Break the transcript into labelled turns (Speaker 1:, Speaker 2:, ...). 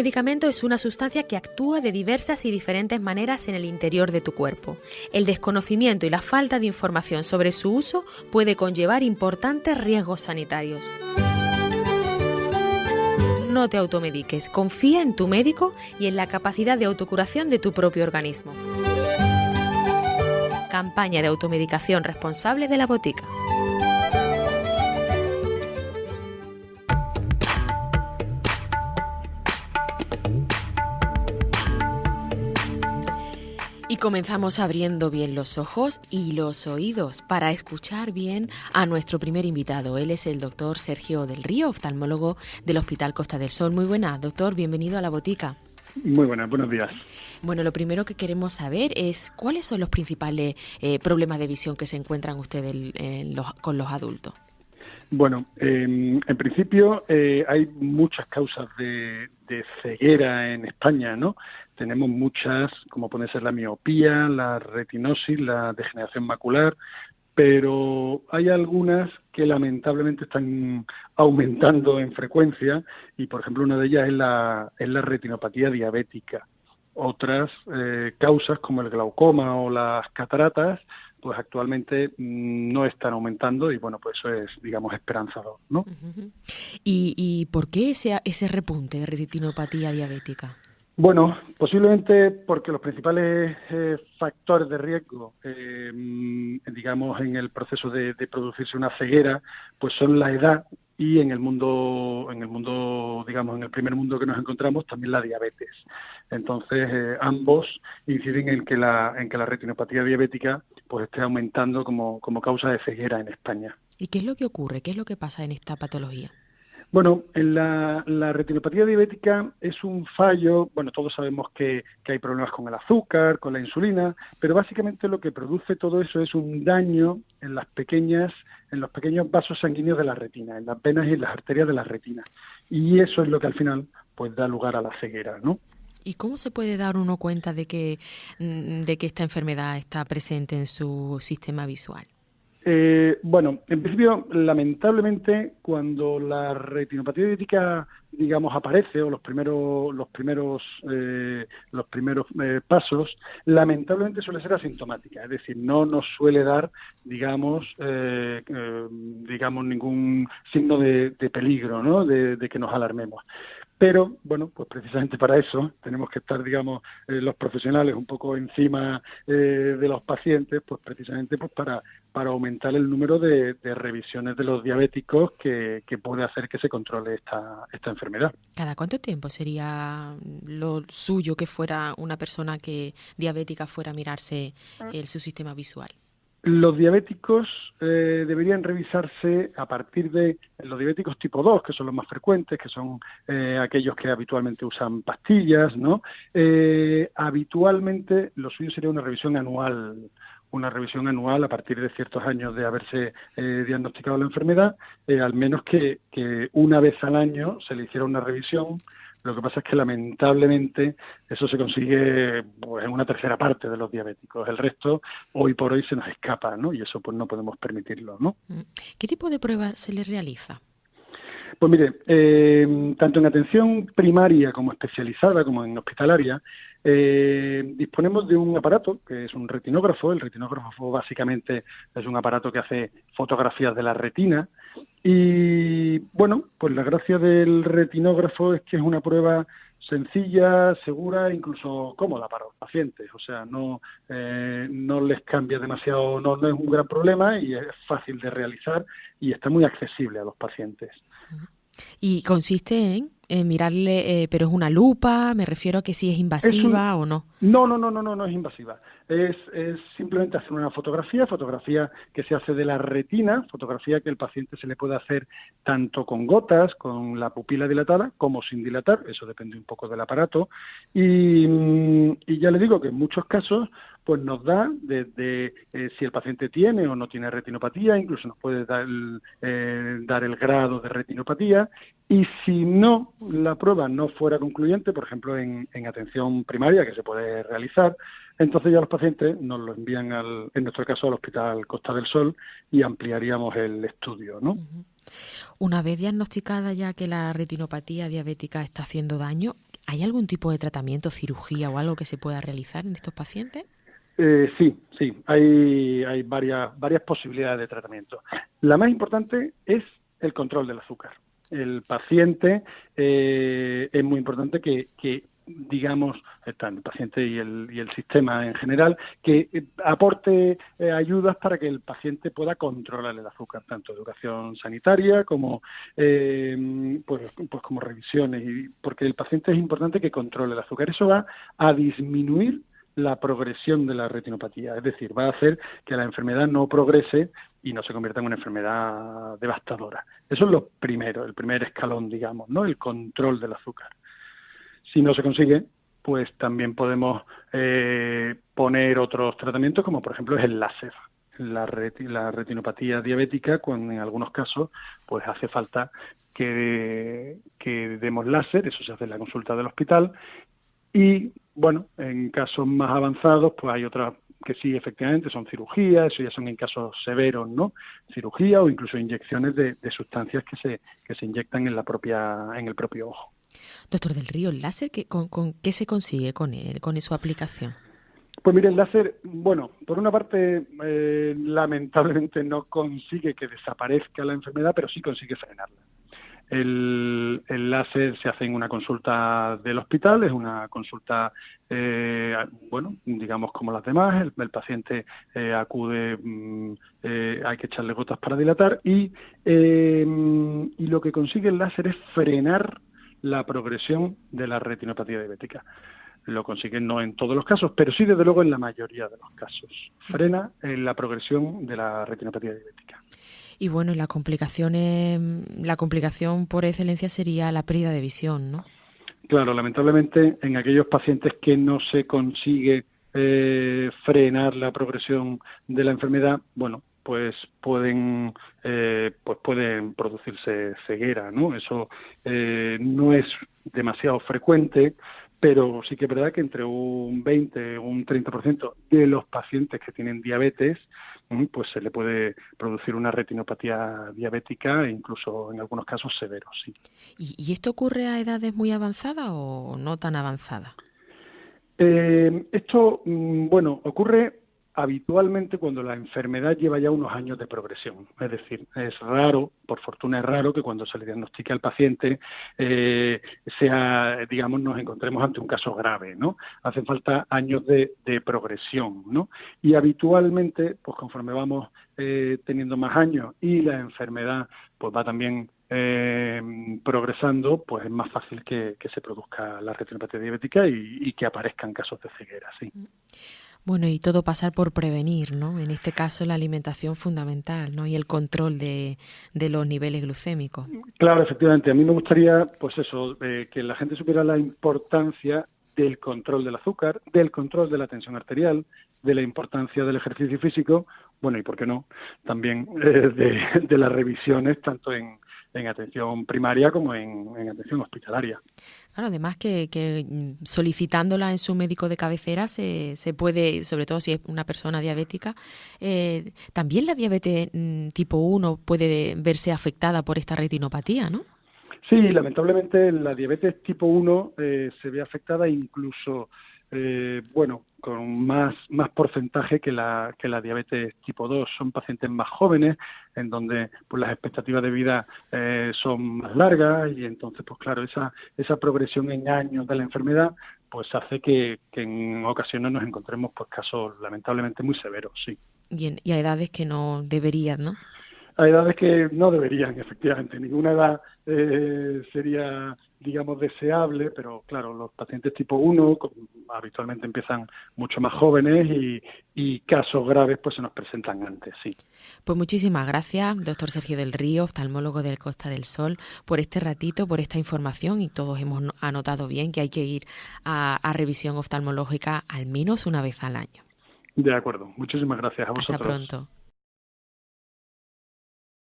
Speaker 1: medicamento es una sustancia que actúa de diversas y diferentes maneras en el interior de tu cuerpo. El desconocimiento y la falta de información sobre su uso puede conllevar importantes riesgos sanitarios. No te automediques, confía en tu médico y en la capacidad de autocuración de tu propio organismo. Campaña de automedicación responsable de la Botica. Y comenzamos abriendo bien los ojos y los oídos para escuchar bien a nuestro primer invitado. Él es el doctor Sergio del Río, oftalmólogo del Hospital Costa del Sol. Muy buenas, doctor, bienvenido a la Botica.
Speaker 2: Muy buenas, buenos días.
Speaker 1: Bueno, lo primero que queremos saber es cuáles son los principales problemas de visión que se encuentran ustedes con los adultos.
Speaker 2: Bueno, en principio hay muchas causas de ceguera en España, ¿no? Tenemos muchas, como puede ser la miopía, la retinosis, la degeneración macular, pero hay algunas que lamentablemente están aumentando en frecuencia y, por ejemplo, una de ellas es la retinopatía diabética. Otras causas, como el glaucoma o las cataratas, pues actualmente no están aumentando y, bueno, pues eso es, digamos, esperanzador, ¿no?
Speaker 1: Uh-huh. ¿Y por qué ese repunte de retinopatía diabética?
Speaker 2: Bueno, posiblemente porque los principales factores de riesgo, digamos, en el proceso de producirse una ceguera, pues son la edad y en el mundo, digamos, en el primer mundo que nos encontramos, también la diabetes. Entonces, ambos inciden en que la retinopatía diabética pues esté aumentando como causa de ceguera en España.
Speaker 1: ¿Y qué es lo que ocurre? ¿Qué es lo que pasa en esta patología?
Speaker 2: Bueno, en la retinopatía diabética es un fallo, bueno, todos sabemos que hay problemas con el azúcar, con la insulina, pero básicamente lo que produce todo eso es un daño en los pequeños vasos sanguíneos de la retina, en las venas y en las arterias de la retina. Y eso es lo que al final pues da lugar a la ceguera, ¿no?
Speaker 1: ¿Y cómo se puede dar uno cuenta de que esta enfermedad está presente en su sistema visual?
Speaker 2: Bueno, en principio, lamentablemente, cuando la retinopatía diabética, digamos, aparece, o los primeros pasos, lamentablemente suele ser asintomática, es decir, no nos suele dar, digamos, ningún signo de peligro, ¿no? De que nos alarmemos. Pero, bueno, pues precisamente para eso tenemos que estar, digamos, los profesionales un poco encima de los pacientes, pues precisamente pues para aumentar el número de revisiones de los diabéticos que puede hacer que se controle esta enfermedad.
Speaker 1: ¿Cada cuánto tiempo sería lo suyo que fuera una persona diabética fuera a mirarse su sistema visual?
Speaker 2: Los diabéticos deberían revisarse a partir de los diabéticos tipo 2, que son los más frecuentes, que son aquellos que habitualmente usan pastillas, ¿no? Habitualmente lo suyo sería una revisión anual a partir de ciertos años de haberse diagnosticado la enfermedad, al menos que una vez al año se le hiciera una revisión. Lo que pasa es que lamentablemente eso se consigue pues, en una tercera parte de los diabéticos. El resto, hoy por hoy, se nos escapa, ¿no? Y eso pues no podemos permitirlo, ¿no?
Speaker 1: ¿Qué tipo de pruebas se le realiza?
Speaker 2: Pues mire, tanto en atención primaria como especializada, como en hospitalaria, disponemos de un aparato que es un retinógrafo. El retinógrafo básicamente es un aparato que hace fotografías de la retina y, bueno, pues la gracia del retinógrafo es que es una prueba sencilla, segura, incluso cómoda para los pacientes. O sea, no les cambia demasiado, no es un gran problema y es fácil de realizar y está muy accesible a los pacientes.
Speaker 1: Y consiste en mirarle, pero es una lupa, me refiero a que si es invasiva o no.
Speaker 2: No es invasiva. Es simplemente hacer una fotografía que se hace de la retina, fotografía que el paciente se le puede hacer tanto con gotas, con la pupila dilatada, como sin dilatar, eso depende un poco del aparato. Y ya le digo que en muchos casos pues nos da desde si el paciente tiene o no tiene retinopatía, incluso nos puede dar el grado de retinopatía, y si no, la prueba no fuera concluyente, por ejemplo en atención primaria, que se puede realizar, entonces ya los pacientes nos lo envían en nuestro caso al Hospital Costa del Sol y ampliaríamos el estudio, ¿no?
Speaker 1: Una vez diagnosticada ya que la retinopatía diabética está haciendo daño, ¿Hay algún tipo de tratamiento, cirugía o algo que se pueda realizar en estos pacientes?
Speaker 2: Sí, hay varias posibilidades de tratamiento. La más importante es el control del azúcar. El paciente, es muy importante que digamos, el paciente y el sistema en general, que aporte ayudas para que el paciente pueda controlar el azúcar, tanto educación sanitaria como pues como revisiones, porque el paciente es importante que controle el azúcar. Eso va a disminuir la progresión de la retinopatía, es decir, va a hacer que la enfermedad no progrese y no se convierta en una enfermedad devastadora. Eso es lo primero, el primer escalón, digamos, ¿no? El control del azúcar. Si no se consigue, pues también podemos poner otros tratamientos, como por ejemplo es el láser. La retinopatía diabética, cuando en algunos casos pues hace falta que demos láser, eso se hace en la consulta del hospital, y bueno, en casos más avanzados pues hay otras que sí, efectivamente, son cirugías, eso ya son en casos severos, ¿no? Cirugía o incluso inyecciones de sustancias que se inyectan en el propio ojo.
Speaker 1: Doctor del Río, ¿el láser con qué se consigue con él, con su aplicación?
Speaker 2: Pues mire, el láser, bueno, por una parte, lamentablemente no consigue que desaparezca la enfermedad, pero sí consigue frenarla. El láser se hace en una consulta del hospital, es una consulta, bueno, digamos como las demás, el paciente acude, hay que echarle gotas para dilatar y lo que consigue el láser es frenar la progresión de la retinopatía diabética. Lo consigue no en todos los casos, pero sí desde luego en la mayoría de los casos. Frena la progresión de la retinopatía diabética.
Speaker 1: Y bueno, la complicación por excelencia sería la pérdida de visión, ¿no?
Speaker 2: Claro, lamentablemente en aquellos pacientes que no se consigue frenar la progresión de la enfermedad, bueno, pues pueden producirse ceguera, ¿no? Eso no es demasiado frecuente, pero sí que es verdad que entre un 20 o un 30% de los pacientes que tienen diabetes, pues se le puede producir una retinopatía diabética e incluso en algunos casos severos, sí.
Speaker 1: ¿Y esto ocurre a edades muy avanzadas o no tan avanzadas?
Speaker 2: Esto, bueno, ocurre habitualmente cuando la enfermedad lleva ya unos años de progresión. Es decir, es raro, por fortuna es raro, que cuando se le diagnostica al paciente digamos, nos encontremos ante un caso grave, ¿no? Hacen falta años de progresión, ¿no? Y habitualmente, pues conforme vamos teniendo más años y la enfermedad pues va también progresando, pues es más fácil que se produzca la retinopatía diabética y que aparezcan casos de ceguera, sí.
Speaker 1: Bueno, y todo pasar por prevenir, ¿no? En este caso la alimentación fundamental, ¿no? Y el control de los niveles glucémicos.
Speaker 2: Claro, efectivamente. A mí me gustaría, pues eso, que la gente supiera la importancia del control del azúcar, del control de la tensión arterial, de la importancia del ejercicio físico, bueno, y por qué no, también de las revisiones, tanto en atención primaria como en atención hospitalaria.
Speaker 1: Claro, además que solicitándola en su médico de cabecera se puede, sobre todo si es una persona diabética, también la diabetes tipo 1 puede verse afectada por esta retinopatía, ¿no?
Speaker 2: Sí, lamentablemente la diabetes tipo 1 se ve afectada incluso, bueno, con más porcentaje que la diabetes tipo 2. Son pacientes más jóvenes, en donde pues las expectativas de vida son más largas y entonces, pues claro, esa progresión en años de la enfermedad pues hace que en ocasiones nos encontremos pues casos lamentablemente muy severos, sí.
Speaker 1: Y a edades que no deberían, ¿no?
Speaker 2: A edades que no deberían, efectivamente. Ninguna edad sería, digamos, deseable, pero claro, los pacientes tipo 1 habitualmente empiezan mucho más jóvenes y casos graves pues se nos presentan antes, sí.
Speaker 1: Pues muchísimas gracias, doctor Sergio del Río, oftalmólogo del Costa del Sol, por este ratito, por esta información, y todos hemos anotado bien que hay que ir a revisión oftalmológica al menos una vez al año.
Speaker 2: De acuerdo. Muchísimas gracias a vosotros.
Speaker 1: Hasta pronto.